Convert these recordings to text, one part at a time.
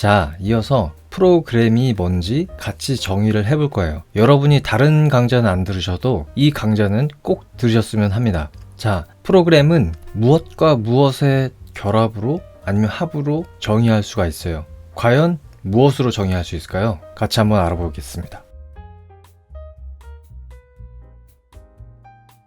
자, 이어서 프로그램이 뭔지 같이 정의를 해볼 거예요. 여러분이 다른 강좌는 안 들으셔도 이 강좌는 꼭 들으셨으면 합니다. 자, 프로그램은 무엇과 무엇의 결합으로 아니면 합으로 정의할 수가 있어요. 과연 무엇으로 정의할 수 있을까요? 같이 한번 알아보겠습니다.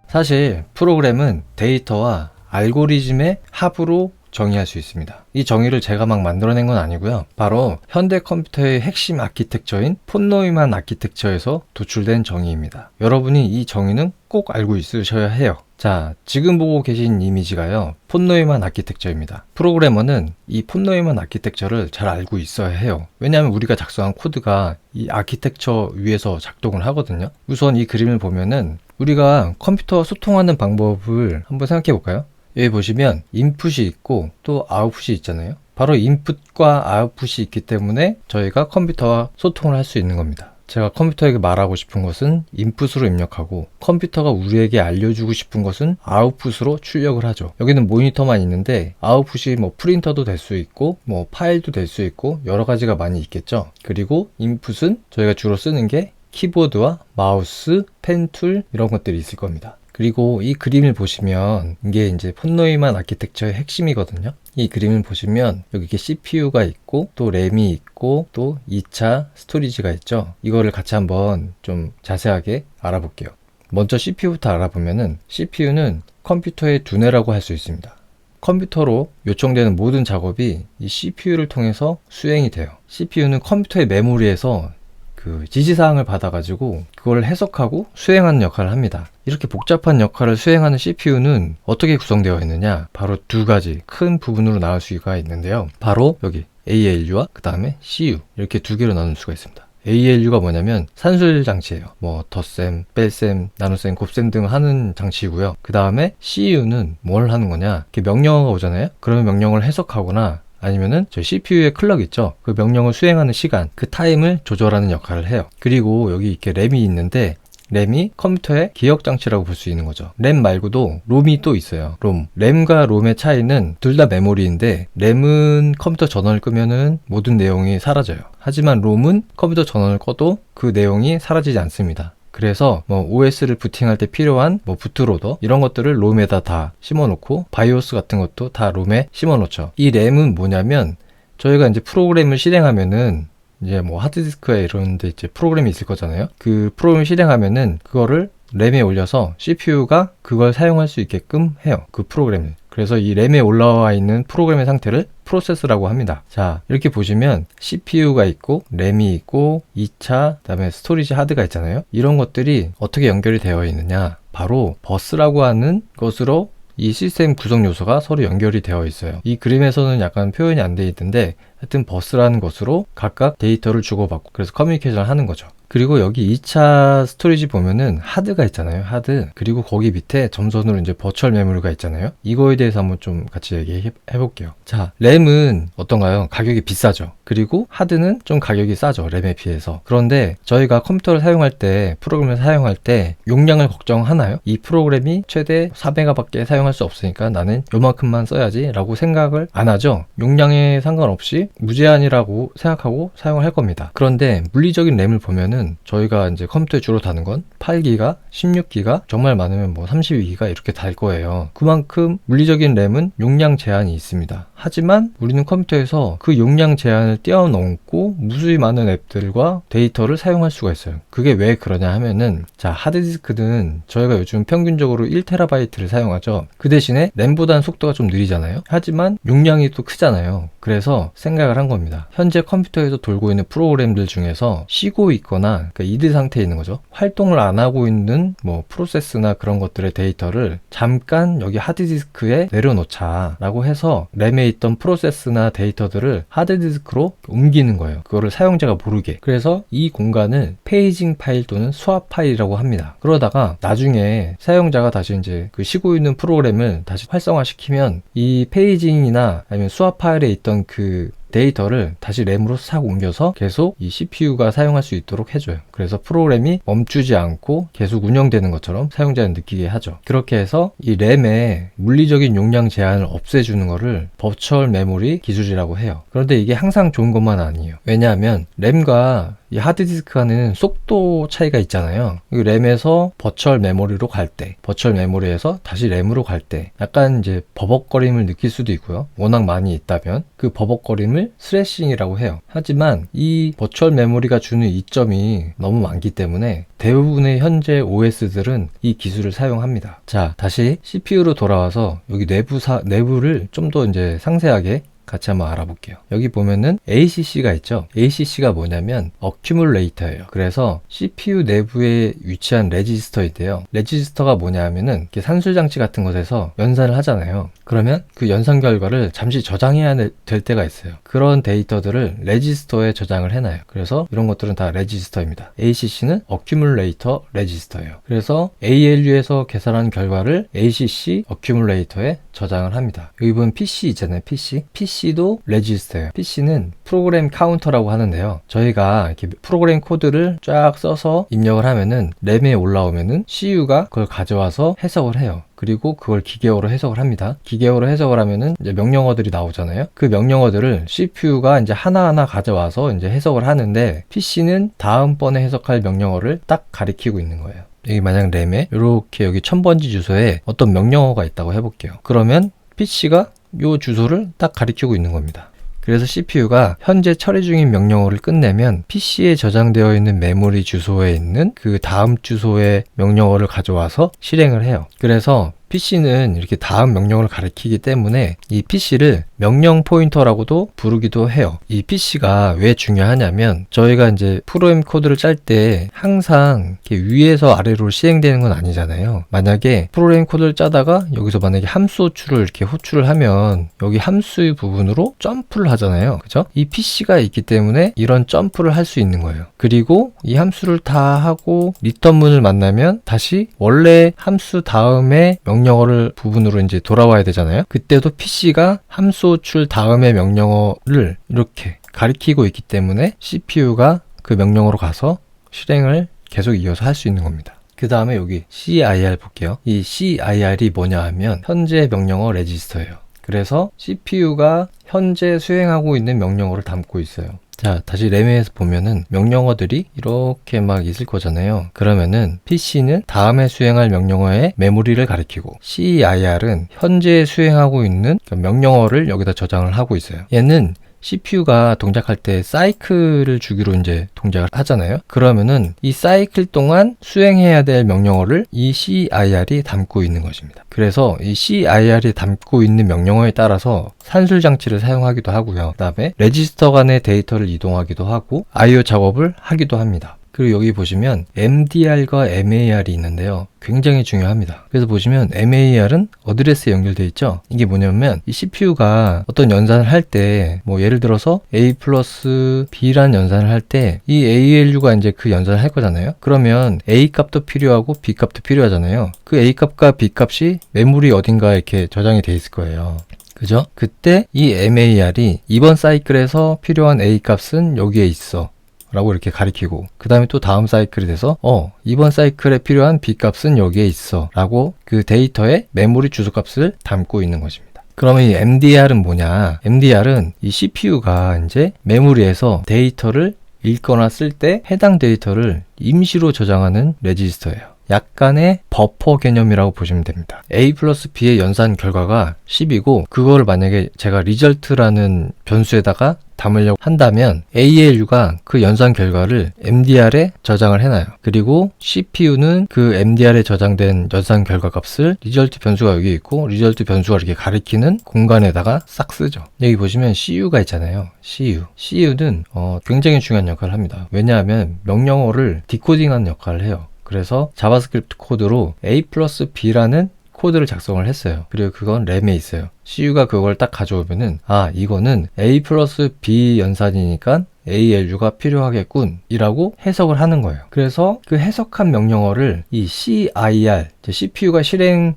사실 프로그램은 데이터와 알고리즘의 합으로 정의할 수 있습니다. 이 정의를 제가 막 만들어낸 건 아니고요. 바로 현대 컴퓨터의 핵심 아키텍처인 폰 노이만 아키텍처에서 도출된 정의입니다. 여러분이 이 정의는 꼭 알고 있으셔야 해요. 자, 지금 보고 계신 이미지가요, 폰 노이만 아키텍처입니다. 프로그래머는 이 폰 노이만 아키텍처를 잘 알고 있어야 해요. 왜냐하면 우리가 작성한 코드가 이 아키텍처 위에서 작동을 하거든요. 우선 이 그림을 보면은 우리가 컴퓨터와 소통하는 방법을 한번 생각해 볼까요? 여기 보시면 인풋이 있고 또 아웃풋이 있잖아요. 바로 인풋과 아웃풋이 있기 때문에 저희가 컴퓨터와 소통을 할 수 있는 겁니다. 제가 컴퓨터에게 말하고 싶은 것은 인풋으로 입력하고 컴퓨터가 우리에게 알려주고 싶은 것은 아웃풋으로 출력을 하죠. 여기는 모니터만 있는데 아웃풋이 뭐 프린터도 될 수 있고 뭐 파일도 될 수 있고 여러 가지가 많이 있겠죠. 그리고 인풋은 저희가 주로 쓰는 게 키보드와 마우스, 펜 툴 이런 것들이 있을 겁니다. 그리고 이 그림을 보시면 이게 이제 폰 노이만 아키텍처의 핵심이거든요. 이 그림을 보시면 여기 이렇게 CPU가 있고 또 램이 있고 또 2차 스토리지가 있죠. 이거를 같이 한번 좀 자세하게 알아볼게요. 먼저 CPU부터 알아보면은 CPU는 컴퓨터의 두뇌라고 할 수 있습니다. 컴퓨터로 요청되는 모든 작업이 이 CPU를 통해서 수행이 돼요. CPU는 컴퓨터의 메모리에서 그 지시사항을 받아가지고 그걸 해석하고 수행하는 역할을 합니다. 이렇게 복잡한 역할을 수행하는 CPU는 어떻게 구성되어 있느냐? 바로 두 가지 큰 부분으로 나눌 수가 있는데요. 바로 여기 ALU와 그 다음에 CU 이렇게 두 개로 나눌 수가 있습니다. ALU가 뭐냐면 산술 장치예요. 뭐 덧셈, 뺄셈, 나눗셈, 곱셈 등 하는 장치이고요. 그 다음에 CU는 뭘 하는 거냐? 이렇게 명령어가 오잖아요. 그러면 명령을 해석하거나 아니면은 저희 CPU의 클럭 있죠. 그 명령을 수행하는 시간, 그 타임을 조절하는 역할을 해요. 그리고 여기 이렇게 램이 있는데 램이 컴퓨터의 기억 장치라고 볼 수 있는 거죠. 램 말고도 롬이 또 있어요. 롬. 램과 롬의 차이는 둘 다 메모리인데 램은 컴퓨터 전원을 끄면은 모든 내용이 사라져요. 하지만 롬은 컴퓨터 전원을 꺼도 그 내용이 사라지지 않습니다. 그래서 뭐 OS를 부팅할 때 필요한 뭐 부트로더 이런 것들을 롬에다 다 심어놓고 바이오스 같은 것도 다 롬에 심어놓죠. 이 램은 뭐냐면 저희가 이제 프로그램을 실행하면은 이제 뭐 하드디스크에 이런 데 이제 프로그램이 있을 거잖아요. 그 프로그램을 실행하면은 그거를 램에 올려서 CPU가 그걸 사용할 수 있게끔 해요. 그 프로그램을. 그래서 이 램에 올라와 있는 프로그램의 상태를 프로세스라고 합니다. 자, 이렇게 보시면 CPU가 있고 램이 있고 2차 그다음에 스토리지 하드가 있잖아요. 이런 것들이 어떻게 연결이 되어 있느냐? 바로 버스라고 하는 것으로 이 시스템 구성 요소가 서로 연결이 되어 있어요. 이 그림에서는 약간 표현이 안 되어 있는데 하여튼 버스라는 것으로 각각 데이터를 주고받고 그래서 커뮤니케이션을 하는 거죠. 그리고 여기 2차 스토리지 보면은 하드가 있잖아요. 하드. 그리고 거기 밑에 점선으로 이제 버추얼 메모리가 있잖아요. 이거에 대해서 한번 좀 같이 얘기해 볼게요. 자, 램은 어떤가요? 가격이 비싸죠. 그리고 하드는 좀 가격이 싸죠. 램에 비해서. 그런데 저희가 컴퓨터를 사용할 때, 프로그램을 사용할 때 용량을 걱정하나요? 이 프로그램이 최대 4메가밖에 사용할 수 없으니까 나는 요만큼만 써야지 라고 생각을 안 하죠. 용량에 상관없이 무제한이라고 생각하고 사용을 할 겁니다. 그런데 물리적인 램을 보면은 저희가 이제 컴퓨터에 주로 다는 건 8기가, 16기가, 정말 많으면 뭐 32기가 이렇게 달 거예요. 그만큼 물리적인 램은 용량 제한이 있습니다. 하지만 우리는 컴퓨터에서 그 용량 제한을 뛰어넘고 무수히 많은 앱들과 데이터를 사용할 수가 있어요. 그게 왜 그러냐 하면은 자, 하드디스크는 저희가 요즘 평균적으로 1TB를 사용하죠. 그 대신에 램보다는 속도가 좀 느리잖아요. 하지만 용량이 또 크잖아요. 그래서 생각을 한 겁니다. 현재 컴퓨터에서 돌고 있는 프로그램들 중에서 쉬고 있거나 그러니까 이드 상태에 있는 거죠. 활동을 안 하고 있는 뭐 프로세스나 그런 것들의 데이터를 잠깐 여기 하드디스크에 내려놓자 라고 해서 램에 있던 프로세스나 데이터들을 하드디스크로 옮기는 거예요. 그거를 사용자가 모르게. 그래서 이 공간을 페이징 파일 또는 스왑 파일이라고 합니다. 그러다가 나중에 사용자가 다시 이제 그 쉬고 있는 프로그램을 다시 활성화시키면 이 페이징이나 아니면 스왑 파일에 있던 그 데이터를 다시 램으로 싹 옮겨서 계속 이 CPU가 사용할 수 있도록 해줘요. 그래서 프로그램이 멈추지 않고 계속 운영되는 것처럼 사용자는 느끼게 하죠. 그렇게 해서 이 램의 물리적인 용량 제한을 없애주는 거를 버추얼 메모리 기술이라고 해요. 그런데 이게 항상 좋은 것만 아니에요. 왜냐하면 램과 이 하드디스크와는 속도 차이가 있잖아요. 이 램에서 버추얼 메모리로 갈 때, 버추얼 메모리에서 다시 램으로 갈 때 약간 이제 버벅거림을 느낄 수도 있고요. 워낙 많이 있다면 그 버벅거림을 스레싱이라고 해요. 하지만 이 버추얼 메모리가 주는 이점이 너무 많기 때문에 대부분의 현재 OS들은 이 기술을 사용합니다. 자, 다시 CPU로 돌아와서 여기 내부를 좀 더 이제 상세하게 같이 한번 알아볼게요. 여기 보면은 ACC가 있죠. ACC가 뭐냐면 어큐뮬레이터예요. 그래서 CPU 내부에 위치한 레지스터인데요. 레지스터가 뭐냐면은 이렇게 산술장치 같은 것에서 연산을 하잖아요. 그러면 그 연산 결과를 잠시 저장해야 될 때가 있어요. 그런 데이터들을 레지스터에 저장을 해놔요. 그래서 이런 것들은 다 레지스터입니다. ACC는 어큐뮬레이터 레지스터예요. 그래서 ALU에서 계산한 결과를 ACC 어큐뮬레이터에 저장을 합니다. 여기 보면 PC 있잖아요. PC도 레지스터예요. PC는 프로그램 카운터라고 하는데요. 저희가 이렇게 프로그램 코드를 쫙 써서 입력을 하면은 램에 올라오면은 CU가 그걸 가져와서 해석을 해요. 그리고 그걸 기계어로 해석을 합니다. 기계어로 해석을 하면은 이제 명령어들이 나오잖아요. 그 명령어들을 CPU가 이제 하나하나 가져와서 이제 해석을 하는데 PC는 다음번에 해석할 명령어를 딱 가리키고 있는 거예요. 여기 만약 램에 이렇게 여기 1000번지 주소에 어떤 명령어가 있다고 해볼게요. 그러면 PC가 이 주소를 딱 가리키고 있는 겁니다. 그래서 CPU가 현재 처리 중인 명령어를 끝내면 PC에 저장되어 있는 메모리 주소에 있는 그 다음 주소의 명령어를 가져와서 실행을 해요. 그래서 PC는 이렇게 다음 명령어를 가리키기 때문에 이 PC를 명령 포인터라고도 부르기도 해요. 이 PC가 왜 중요하냐면 저희가 이제 프로그램 코드를 짤 때 항상 이렇게 위에서 아래로 시행되는 건 아니잖아요. 만약에 프로그램 코드를 짜다가 여기서 만약에 함수 호출을 이렇게 호출을 하면 여기 함수의 부분으로 점프를 하잖아요. 그죠? 이 PC가 있기 때문에 이런 점프를 할 수 있는 거예요. 그리고 이 함수를 다 하고 리턴문을 만나면 다시 원래 함수 다음에 명령어를 부분으로 이제 돌아와야 되잖아요. 그때도 PC가 함수 호출 다음의 명령어를 이렇게 가리키고 있기 때문에 CPU가 그 명령어로 가서 실행을 계속 이어서 할 수 있는 겁니다. 그 다음에 여기 CIR 볼게요. 이 CIR이 뭐냐 하면 현재 명령어 레지스터예요. 그래서 CPU가 현재 수행하고 있는 명령어를 담고 있어요. 자, 다시 램에서 보면은 명령어들이 이렇게 막 있을 거잖아요. 그러면은 PC는 다음에 수행할 명령어의 메모리를 가리키고 CIR은 현재 수행하고 있는 명령어를 여기다 저장을 하고 있어요. 얘는 CPU가 동작할 때 사이클을 주기로 이제 동작을 하잖아요. 그러면은 이 사이클 동안 수행해야 될 명령어를 이 CIR이 담고 있는 것입니다. 그래서 이 CIR이 담고 있는 명령어에 따라서 산술 장치를 사용하기도 하고요. 그 다음에 레지스터 간의 데이터를 이동하기도 하고 I/O 작업을 하기도 합니다. 그리고 여기 보시면 MDR과 MAR이 있는데요. 굉장히 중요합니다. 그래서 보시면 MAR은 어드레스에 연결되어 있죠. 이게 뭐냐면 이 CPU가 어떤 연산을 할 때 뭐 예를 들어서 A 플러스 B라는 연산을 할 때 이 ALU가 이제 그 연산을 할 거잖아요. 그러면 A 값도 필요하고 B 값도 필요하잖아요. 그 A 값과 B 값이 메모리 어딘가에 이렇게 저장이 돼 있을 거예요. 그죠? 그때 이 MAR이 이번 사이클에서 필요한 A 값은 여기에 있어 라고 이렇게 가리키고 그 다음에 또 다음 사이클이 돼서 이번 사이클에 필요한 B 값은 여기에 있어 라고 그 데이터의 메모리 주소 값을 담고 있는 것입니다. 그러면 이 MDR은 뭐냐? MDR은 이 CPU가 이제 메모리에서 데이터를 읽거나 쓸 때 해당 데이터를 임시로 저장하는 레지스터예요. 약간의 버퍼 개념이라고 보시면 됩니다. A 플러스 B의 연산 결과가 10이고 그거를 만약에 제가 result라는 변수에다가 담으려고 한다면 ALU가 그 연산 결과를 MDR에 저장을 해놔요. 그리고 CPU는 그 MDR에 저장된 연산 결과 값을 result 변수가 여기 있고 result 변수가 이렇게 가리키는 공간에다가 싹 쓰죠. 여기 보시면 CU가 있잖아요. CU는 굉장히 중요한 역할을 합니다. 왜냐하면 명령어를 디코딩하는 역할을 해요. 그래서 자바스크립트 코드로 A 플러스 B라는 코드를 작성을 했어요. 그리고 그건 램에 있어요. CU가 그걸 딱 가져오면은 이거는 A 플러스 B 연산이니까 ALU가 필요하겠군 이라고 해석을 하는 거예요. 그래서 그 해석한 명령어를 이 CIR, CPU가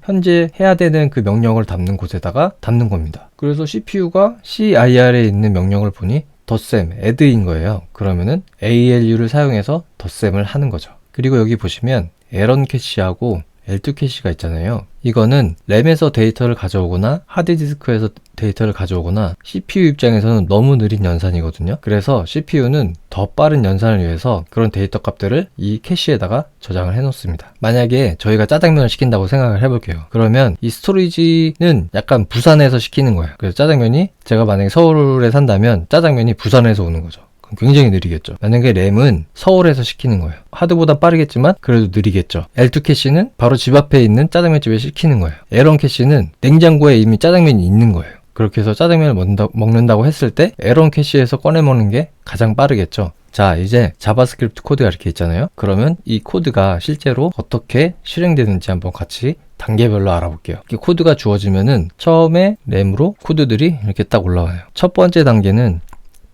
현재 해야 되는 그 명령어를 담는 곳에다가 담는 겁니다. 그래서 CPU가 CIR에 있는 명령을 보니 덧셈, add인 거예요. 그러면은 ALU를 사용해서 덧셈을 하는 거죠. 그리고 여기 보시면 L1 캐시하고 L2 캐시가 있잖아요. 이거는 램에서 데이터를 가져오거나 하드디스크에서 데이터를 가져오거나 CPU 입장에서는 너무 느린 연산이거든요. 그래서 CPU는 더 빠른 연산을 위해서 그런 데이터 값들을 이 캐시에다가 저장을 해 놓습니다. 만약에 저희가 짜장면을 시킨다고 생각을 해볼게요. 그러면 이 스토리지는 약간 부산에서 시키는 거예요. 그래서 짜장면이 제가 만약에 서울에 산다면 짜장면이 부산에서 오는 거죠. 굉장히 느리겠죠. 만약에 램은 서울에서 시키는 거예요. 하드보다 빠르겠지만 그래도 느리겠죠. L2 캐시는 바로 집 앞에 있는 짜장면집에 시키는 거예요. L1 캐시는 냉장고에 이미 짜장면이 있는 거예요. 그렇게 해서 짜장면을 먹는다고 했을 때 L1 캐시에서 꺼내 먹는 게 가장 빠르겠죠. 자, 이제 자바스크립트 코드가 이렇게 있잖아요. 그러면 이 코드가 실제로 어떻게 실행되는지 한번 같이 단계별로 알아볼게요. 이렇게 코드가 주어지면은 처음에 램으로 코드들이 이렇게 딱 올라와요. 첫 번째 단계는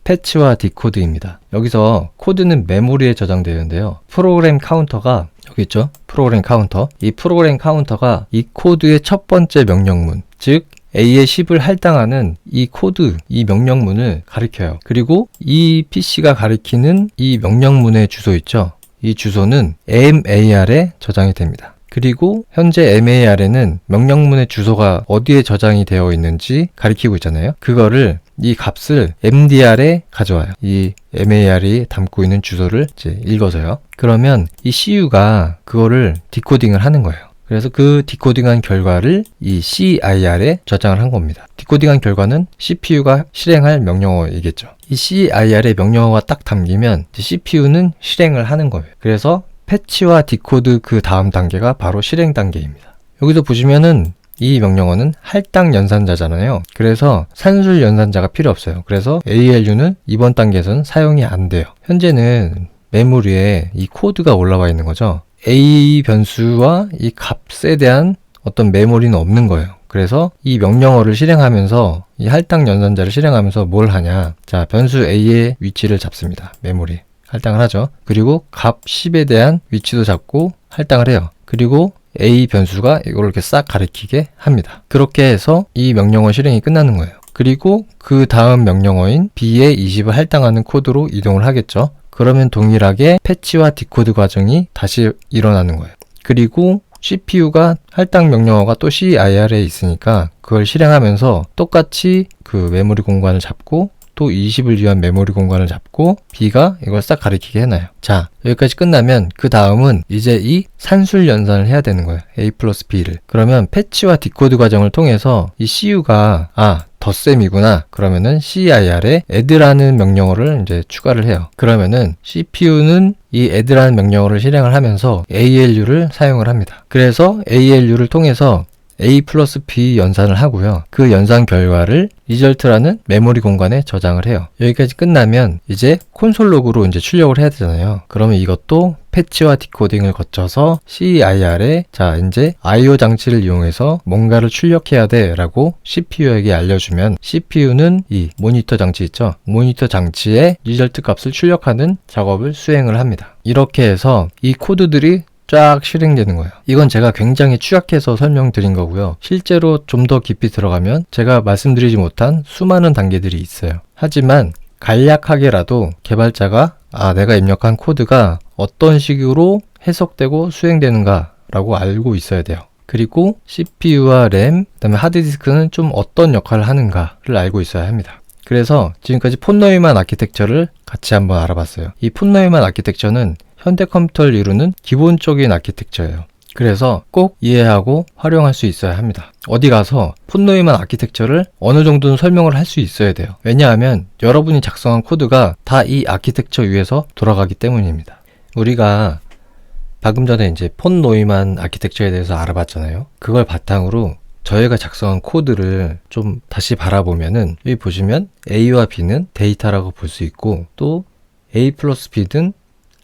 패치와 디코드입니다. 여기서 코드는 메모리에 저장되는데요. 프로그램 카운터가 여기 있죠? 프로그램 카운터. 이 프로그램 카운터가 이 코드의 첫 번째 명령문, 즉 A의 10을 할당하는 이 코드, 이 명령문을 가리켜요. 그리고 이 PC가 가리키는 이 명령문의 주소 있죠? 이 주소는 MAR에 저장이 됩니다. 그리고 현재 MAR에는 명령문의 주소가 어디에 저장이 되어 있는지 가리키고 있잖아요. 그거를 이 값을 MDR에 가져와요. 이 MAR이 담고 있는 주소를 이제 읽어서요. 그러면 이 CU가 그거를 디코딩을 하는 거예요. 그래서 그 디코딩한 결과를 이 CIR에 저장을 한 겁니다. 디코딩한 결과는 CPU가 실행할 명령어이겠죠. 이 CIR의 명령어가 딱 담기면 CPU는 실행을 하는 거예요. 그래서 패치와 디코드 그 다음 단계가 바로 실행 단계입니다. 여기서 보시면은 이 명령어는 할당 연산자잖아요. 그래서 산술 연산자가 필요 없어요. 그래서 ALU는 이번 단계에서는 사용이 안 돼요. 현재는 메모리에 이 코드가 올라와 있는 거죠. A 변수와 이 값에 대한 어떤 메모리는 없는 거예요. 그래서 이 명령어를 실행하면서 이 할당 연산자를 실행하면서 뭘 하냐. 자, 변수 A의 위치를 잡습니다. 메모리. 할당을 하죠. 그리고 값 10에 대한 위치도 잡고 할당을 해요. 그리고 A 변수가 이걸 이렇게 싹 가리키게 합니다. 그렇게 해서 이 명령어 실행이 끝나는 거예요. 그리고 그 다음 명령어인 B의 20을 할당하는 코드로 이동을 하겠죠. 그러면 동일하게 패치와 디코드 과정이 다시 일어나는 거예요. 그리고 CPU가 할당 명령어가 또 CIR에 있으니까 그걸 실행하면서 똑같이 그 메모리 공간을 잡고 또 20을 위한 메모리 공간을 잡고 B가 이걸 싹 가리키게 해놔요. 자, 여기까지 끝나면 그 다음은 이제 이 산술 연산을 해야 되는 거예요. A 플러스 B를. 그러면 패치와 디코드 과정을 통해서 이 CU가 덧셈이구나. 그러면은 CIR에 add라는 명령어를 이제 추가를 해요. 그러면은 CPU는 이 add라는 명령어를 실행을 하면서 ALU를 사용을 합니다. 그래서 ALU를 통해서 A 플러스 B 연산을 하고요. 그 연산 결과를 리절트라는 메모리 공간에 저장을 해요. 여기까지 끝나면 이제 콘솔 로그로 이제 출력을 해야 되잖아요. 그러면 이것도 패치와 디코딩을 거쳐서 CIR에 자 이제 I/O 장치를 이용해서 뭔가를 출력해야 돼 라고 CPU에게 알려주면 CPU는 이 모니터 장치 있죠. 모니터 장치에 리절트 값을 출력하는 작업을 수행을 합니다. 이렇게 해서 이 코드들이 쫙 실행되는 거예요. 이건 제가 굉장히 축약해서 설명드린 거고요. 실제로 좀 더 깊이 들어가면 제가 말씀드리지 못한 수많은 단계들이 있어요. 하지만 간략하게라도 개발자가 내가 입력한 코드가 어떤 식으로 해석되고 수행되는가 라고 알고 있어야 돼요. 그리고 CPU와 램, 그다음에 하드디스크는 좀 어떤 역할을 하는가를 알고 있어야 합니다. 그래서 지금까지 폰노이만 아키텍처를 같이 한번 알아봤어요. 이 폰노이만 아키텍처는 현대 컴퓨터를 이루는 기본적인 아키텍처예요. 그래서 꼭 이해하고 활용할 수 있어야 합니다. 어디 가서 폰노이만 아키텍처를 어느 정도는 설명을 할 수 있어야 돼요. 왜냐하면 여러분이 작성한 코드가 다 이 아키텍처 위에서 돌아가기 때문입니다. 우리가 방금 전에 이제 폰노이만 아키텍처에 대해서 알아봤잖아요. 그걸 바탕으로 저희가 작성한 코드를 좀 다시 바라보면은 여기 보시면 A와 B는 데이터라고 볼 수 있고 또 A 플러스 B는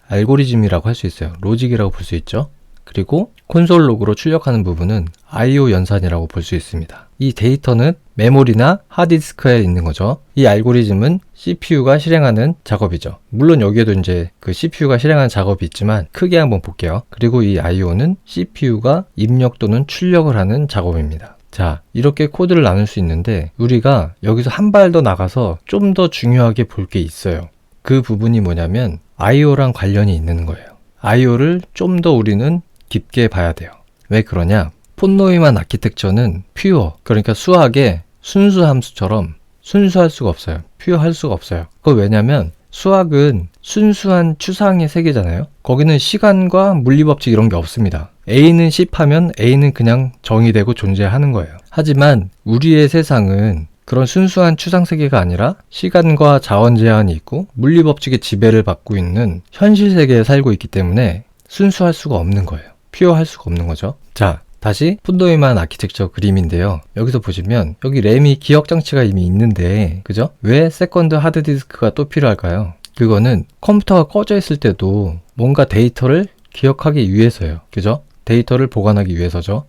알고리즘이라고 할 수 있어요. 로직이라고 볼 수 있죠. 그리고 콘솔 로그로 출력하는 부분은 I/O 연산이라고 볼 수 있습니다. 이 데이터는 메모리나 하드디스크에 있는 거죠. 이 알고리즘은 CPU가 실행하는 작업이죠. 물론 여기에도 이제 그 CPU가 실행하는 작업이 있지만 크게 한번 볼게요. 그리고 이 IO는 CPU가 입력 또는 출력을 하는 작업입니다. 자, 이렇게 코드를 나눌 수 있는데 우리가 여기서 한 발 더 나가서 좀 더 중요하게 볼 게 있어요. 그 부분이 뭐냐면 IO랑 관련이 있는 거예요. IO를 좀 더 우리는 깊게 봐야 돼요. 왜 그러냐? 폰노이만 아키텍처는 퓨어, 그러니까 수학의 순수 함수처럼 순수할 수가 없어요. 퓨어할 수가 없어요. 그거 왜냐면 수학은 순수한 추상의 세계잖아요. 거기는 시간과 물리법칙 이런 게 없습니다. A는 10 하면 A는 그냥 정의되고 존재하는 거예요. 하지만 우리의 세상은 그런 순수한 추상 세계가 아니라 시간과 자원 제한이 있고 물리법칙의 지배를 받고 있는 현실 세계에 살고 있기 때문에 순수할 수가 없는 거예요. 퓨어할 수가 없는 거죠. 자, 다시 폰노이만 아키텍처 그림인데요. 여기서 보시면 여기 램이 기억 장치가 이미 있는데 그죠? 왜 세컨드 하드디스크가 또 필요할까요? 그거는 컴퓨터가 꺼져 있을 때도 뭔가 데이터를 기억하기 위해서예요. 그죠? 데이터를 보관하기 위해서죠.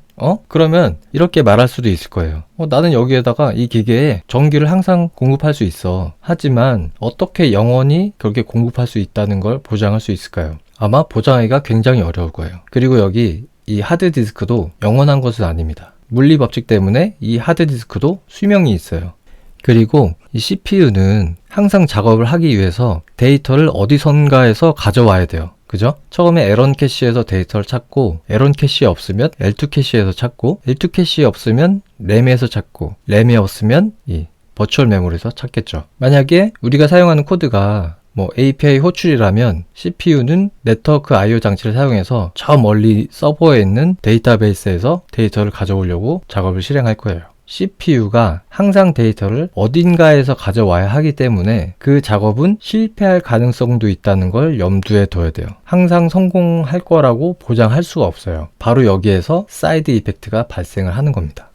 그러면 이렇게 말할 수도 있을 거예요. 나는 여기에다가 이 기계에 전기를 항상 공급할 수 있어. 하지만 어떻게 영원히 그렇게 공급할 수 있다는 걸 보장할 수 있을까요? 아마 보장하기가 굉장히 어려울 거예요. 그리고 여기 이 하드디스크도 영원한 것은 아닙니다. 물리법칙 때문에 이 하드디스크도 수명이 있어요. 그리고 이 CPU는 항상 작업을 하기 위해서 데이터를 어디선가에서 가져와야 돼요. 그죠? 처음에 에런 캐시에서 데이터를 찾고 에런 캐시에 없으면 L2 캐시에서 찾고 L2 캐시에 없으면 램에서 찾고 램에 없으면 이 버추얼 메모리에서 찾겠죠. 만약에 우리가 사용하는 코드가 API 호출이라면 CPU는 네트워크 IO 장치를 사용해서 저 멀리 서버에 있는 데이터베이스에서 데이터를 가져오려고 작업을 실행할 거예요. CPU가 항상 데이터를 어딘가에서 가져와야 하기 때문에 그 작업은 실패할 가능성도 있다는 걸 염두에 둬야 돼요. 항상 성공할 거라고 보장할 수가 없어요. 바로 여기에서 사이드 이펙트가 발생을 하는 겁니다.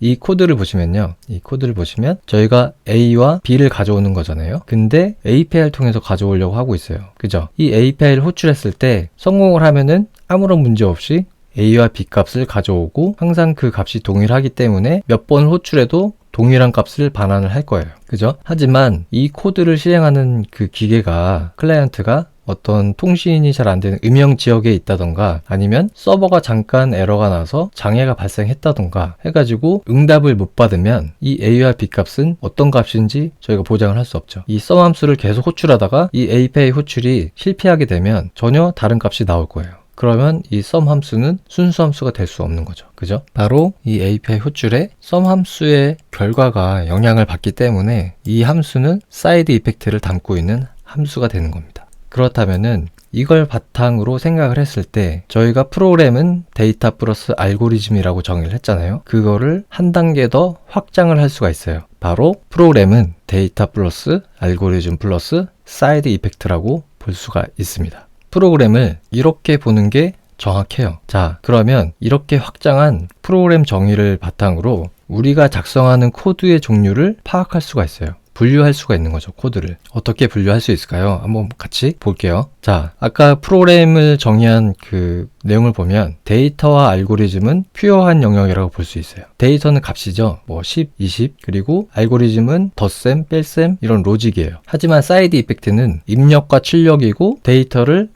이 코드를 보시면요. 이 코드를 보시면 저희가 A와 B를 가져오는 거잖아요. 근데 API를 통해서 가져오려고 하고 있어요. 그죠? 이 API를 호출했을 때 성공을 하면은 아무런 문제 없이 A와 B 값을 가져오고 항상 그 값이 동일하기 때문에 몇 번을 호출해도 동일한 값을 반환을 할 거예요. 그죠? 하지만 이 코드를 실행하는 그 기계가 클라이언트가 어떤 통신이 잘 안 되는 음영 지역에 있다던가 아니면 서버가 잠깐 에러가 나서 장애가 발생했다던가 해가지고 응답을 못 받으면 이 A와 B 값은 어떤 값인지 저희가 보장을 할 수 없죠. 이 sum 함수를 계속 호출하다가 이 API 호출이 실패하게 되면 전혀 다른 값이 나올 거예요. 그러면 이 sum 함수는 순수 함수가 될 수 없는 거죠. 그죠? 바로 이 API 호출에 sum 함수의 결과가 영향을 받기 때문에 이 함수는 사이드 이펙트를 담고 있는 함수가 되는 겁니다. 그렇다면은 이걸 바탕으로 생각을 했을 때 저희가 프로그램은 데이터 플러스 알고리즘이라고 정의를 했잖아요. 그거를 한 단계 더 확장을 할 수가 있어요. 바로 프로그램은 데이터 플러스 알고리즘 플러스 사이드 이펙트라고 볼 수가 있습니다. 프로그램을 이렇게 보는 게 정확해요. 자, 그러면 이렇게 확장한 프로그램 정의를 바탕으로 우리가 작성하는 코드의 종류를 파악할 수가 있어요. 분류할 수가 있는 거죠. 코드를. 어떻게 분류할 수 있을까요? 한번 같이 볼게요. 자, 아까 프로그램을 정의한 그 내용을 보면 데이터와 알고리즘은 퓨어한 영역이라고 볼 수 있어요. 데이터는 값이죠. 10, 20, 그리고 알고리즘은 덧셈, 뺄셈 이런 로직이에요. 하지만 사이드 이펙트는 입력과 출력이고 데이터를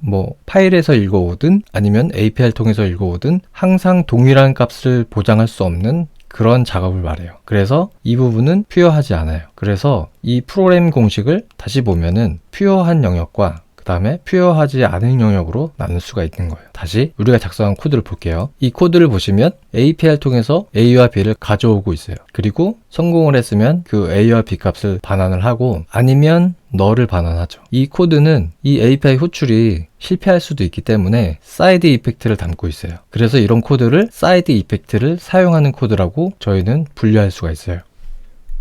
파일에서 읽어오든 아니면 API를 통해서 읽어오든 항상 동일한 값을 보장할 수 없는 그런 작업을 말해요. 그래서 이 부분은 퓨어하지 않아요. 그래서 이 프로그램 공식을 다시 보면은 퓨어한 영역과 그 다음에 퓨어하지 않은 영역으로 나눌 수가 있는 거예요. 다시 우리가 작성한 코드를 볼게요. 이 코드를 보시면 API를 통해서 A와 B를 가져오고 있어요. 그리고 성공을 했으면 그 A와 B 값을 반환을 하고 아니면 너를 반환하죠. 이 코드는 이 API 호출이 실패할 수도 있기 때문에 사이드 이펙트를 담고 있어요. 그래서 이런 코드를 사이드 이펙트를 사용하는 코드라고 저희는 분류할 수가 있어요.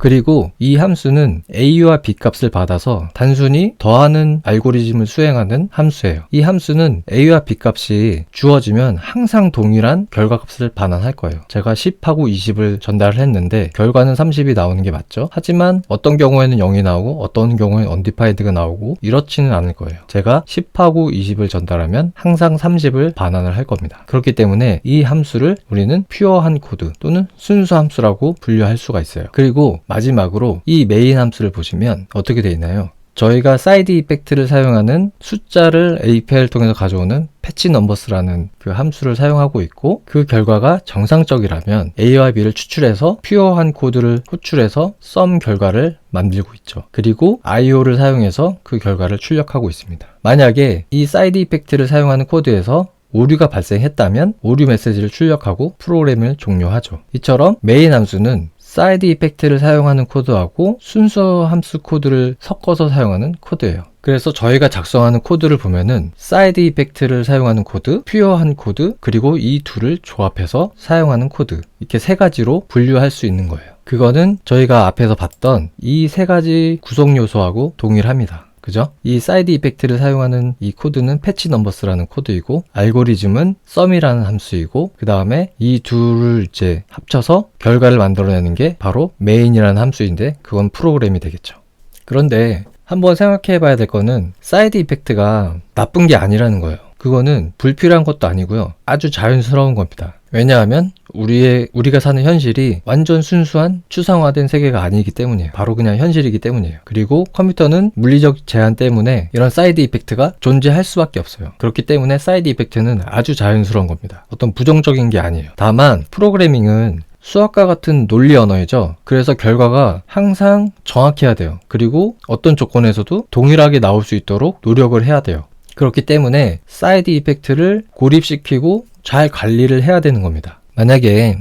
그리고 이 함수는 A와 B 값을 받아서 단순히 더하는 알고리즘을 수행하는 함수예요. 이 함수는 A와 B 값이 주어지면 항상 동일한 결과값을 반환할 거예요. 제가 10하고 20을 전달을 했는데 결과는 30이 나오는 게 맞죠? 하지만 어떤 경우에는 0이 나오고 어떤 경우에는 undefined가 나오고 이렇지는 않을 거예요. 제가 10하고 20을 전달하면 항상 30을 반환을 할 겁니다. 그렇기 때문에 이 함수를 우리는 퓨어한 코드 또는 순수 함수라고 분류할 수가 있어요. 그리고 마지막으로 이 메인 함수를 보시면 어떻게 되어 있나요? 저희가 사이드 이펙트를 사용하는 숫자를 API를 통해서 가져오는 패치 넘버스라는 그 함수를 사용하고 있고, 그 결과가 정상적이라면 A와 B를 추출해서 퓨어한 코드를 호출해서 썸 결과를 만들고 있죠. 그리고 IO를 사용해서 그 결과를 출력하고 있습니다. 만약에 이 사이드 이펙트를 사용하는 코드에서 오류가 발생했다면 오류 메시지를 출력하고 프로그램을 종료하죠. 이처럼 메인 함수는 사이드 이펙트를 사용하는 코드하고 순수 함수 코드를 섞어서 사용하는 코드예요. 그래서 저희가 작성하는 코드를 보면은 사이드 이펙트를 사용하는 코드, 퓨어한 코드, 그리고 이 둘을 조합해서 사용하는 코드, 이렇게 세 가지로 분류할 수 있는 거예요. 그거는 저희가 앞에서 봤던 이 세 가지 구성 요소하고 동일합니다. 그죠? 이 사이드 이펙트를 사용하는 이 코드는 패치 넘버스라는 코드이고, 알고리즘은 썸이라는 함수이고, 그 다음에 이 둘을 이제 합쳐서 결과를 만들어내는 게 바로 메인이라는 함수인데, 그건 프로그램이 되겠죠. 그런데 한번 생각해 봐야 될 거는 사이드 이펙트가 나쁜 게 아니라는 거예요. 그거는 불필요한 것도 아니고요. 아주 자연스러운 겁니다. 왜냐하면 우리가 사는 현실이 완전 순수한 추상화된 세계가 아니기 때문이에요. 바로 그냥 현실이기 때문이에요. 그리고 컴퓨터는 물리적 제한 때문에 이런 사이드 이펙트가 존재할 수밖에 없어요. 그렇기 때문에 사이드 이펙트는 아주 자연스러운 겁니다. 어떤 부정적인 게 아니에요. 다만 프로그래밍은 수학과 같은 논리 언어이죠. 그래서 결과가 항상 정확해야 돼요. 그리고 어떤 조건에서도 동일하게 나올 수 있도록 노력을 해야 돼요. 그렇기 때문에 사이드 이펙트를 고립시키고 잘 관리를 해야 되는 겁니다. 만약에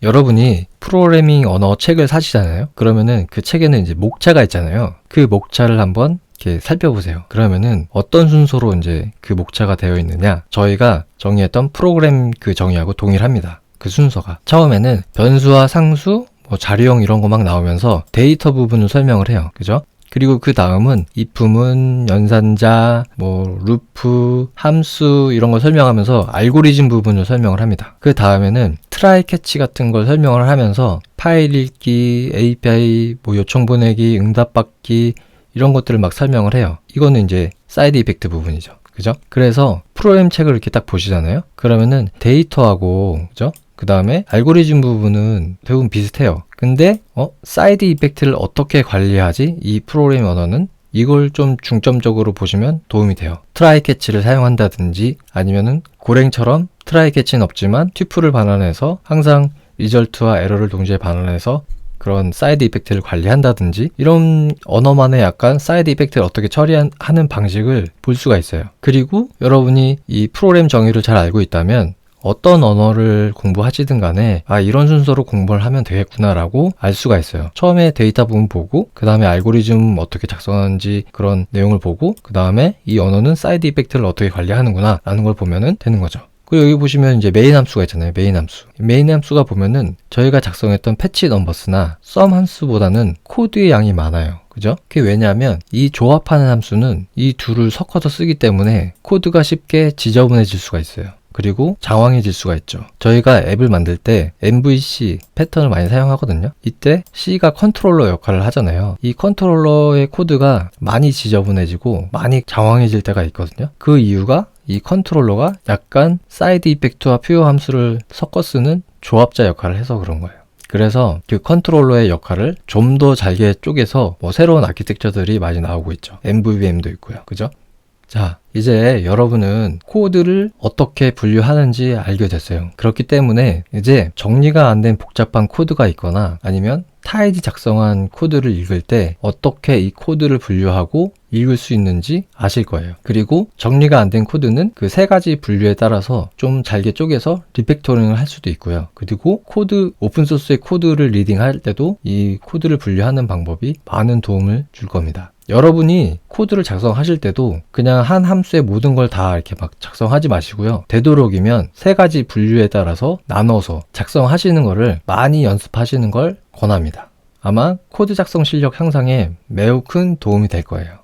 여러분이 프로그래밍 언어 책을 사시잖아요. 그러면은 그 책에는 이제 목차가 있잖아요. 그 목차를 한번 이렇게 살펴보세요. 그러면은 어떤 순서로 이제 그 목차가 되어 있느냐, 저희가 정의했던 프로그램 그 정의하고 동일합니다. 그 순서가 처음에는 변수와 상수, 자료형 이런 거 막 나오면서 데이터 부분을 설명을 해요. 그죠? 그리고 그 다음은 if문, 연산자, 루프, 함수 이런 걸 설명하면서 알고리즘 부분을 설명을 합니다. 그 다음에는 트라이 캐치 같은 걸 설명을 하면서 파일 읽기, API, 요청 보내기, 응답 받기 이런 것들을 막 설명을 해요. 이거는 이제 사이드 이펙트 부분이죠. 그죠? 그래서 프로그램 책을 이렇게 딱 보시잖아요. 그러면은 데이터하고, 그죠? 그 다음에 알고리즘 부분은 대부분 비슷해요. 근데 사이드 이펙트를 어떻게 관리하지? 이 프로그램 언어는 이걸 좀 중점적으로 보시면 도움이 돼요. 트라이 캐치를 사용한다든지, 아니면은 고랭처럼 트라이 캐치는 없지만 튜플을 반환해서 항상 리절트와 에러를 동시에 반환해서 그런 사이드 이펙트를 관리한다든지, 이런 언어만의 약간 사이드 이펙트를 어떻게 처리하는 방식을 볼 수가 있어요. 그리고 여러분이 이 프로그램 정의를 잘 알고 있다면 어떤 언어를 공부하시든 간에 이런 순서로 공부를 하면 되겠구나 라고 알 수가 있어요. 처음에 데이터 부분 보고, 그 다음에 알고리즘 어떻게 작성하는지 그런 내용을 보고, 그 다음에 이 언어는 사이드 이펙트를 어떻게 관리하는구나 라는 걸 보면은 되는 거죠. 그리고 여기 보시면 이제 메인 함수가 있잖아요. 메인 함수. 메인 함수가 보면은 저희가 작성했던 패치 넘버스나 썸 함수보다는 코드의 양이 많아요. 그죠? 그게 왜냐하면 이 조합하는 함수는 이 둘을 섞어서 쓰기 때문에 코드가 쉽게 지저분해질 수가 있어요. 그리고 장황해질 수가 있죠. 저희가 앱을 만들 때 MVC 패턴을 많이 사용하거든요. 이때 C가 컨트롤러 역할을 하잖아요. 이 컨트롤러의 코드가 많이 지저분해지고 많이 장황해질 때가 있거든요. 그 이유가 이 컨트롤러가 약간 사이드 이펙트와 퓨어 함수를 섞어 쓰는 조합자 역할을 해서 그런 거예요. 그래서 그 컨트롤러의 역할을 좀 더 잘게 쪼개서 새로운 아키텍처들이 많이 나오고 있죠. MVVM도 있고요. 그죠? 자, 이제 여러분은 코드를 어떻게 분류하는지 알게 됐어요. 그렇기 때문에 이제 정리가 안 된 복잡한 코드가 있거나 아니면 타이드 작성한 코드를 읽을 때 어떻게 이 코드를 분류하고 읽을 수 있는지 아실 거예요. 그리고 정리가 안 된 코드는 그 세 가지 분류에 따라서 좀 잘게 쪼개서 리팩토링을 할 수도 있고요. 그리고 오픈소스의 코드를 리딩할 때도 이 코드를 분류하는 방법이 많은 도움을 줄 겁니다. 여러분이 코드를 작성하실 때도 그냥 한 함수의 모든 걸 다 이렇게 막 작성하지 마시고요. 되도록이면 세 가지 분류에 따라서 나눠서 작성하시는 거를 많이 연습하시는 걸 권합니다. 아마 코드 작성 실력 향상에 매우 큰 도움이 될 거예요.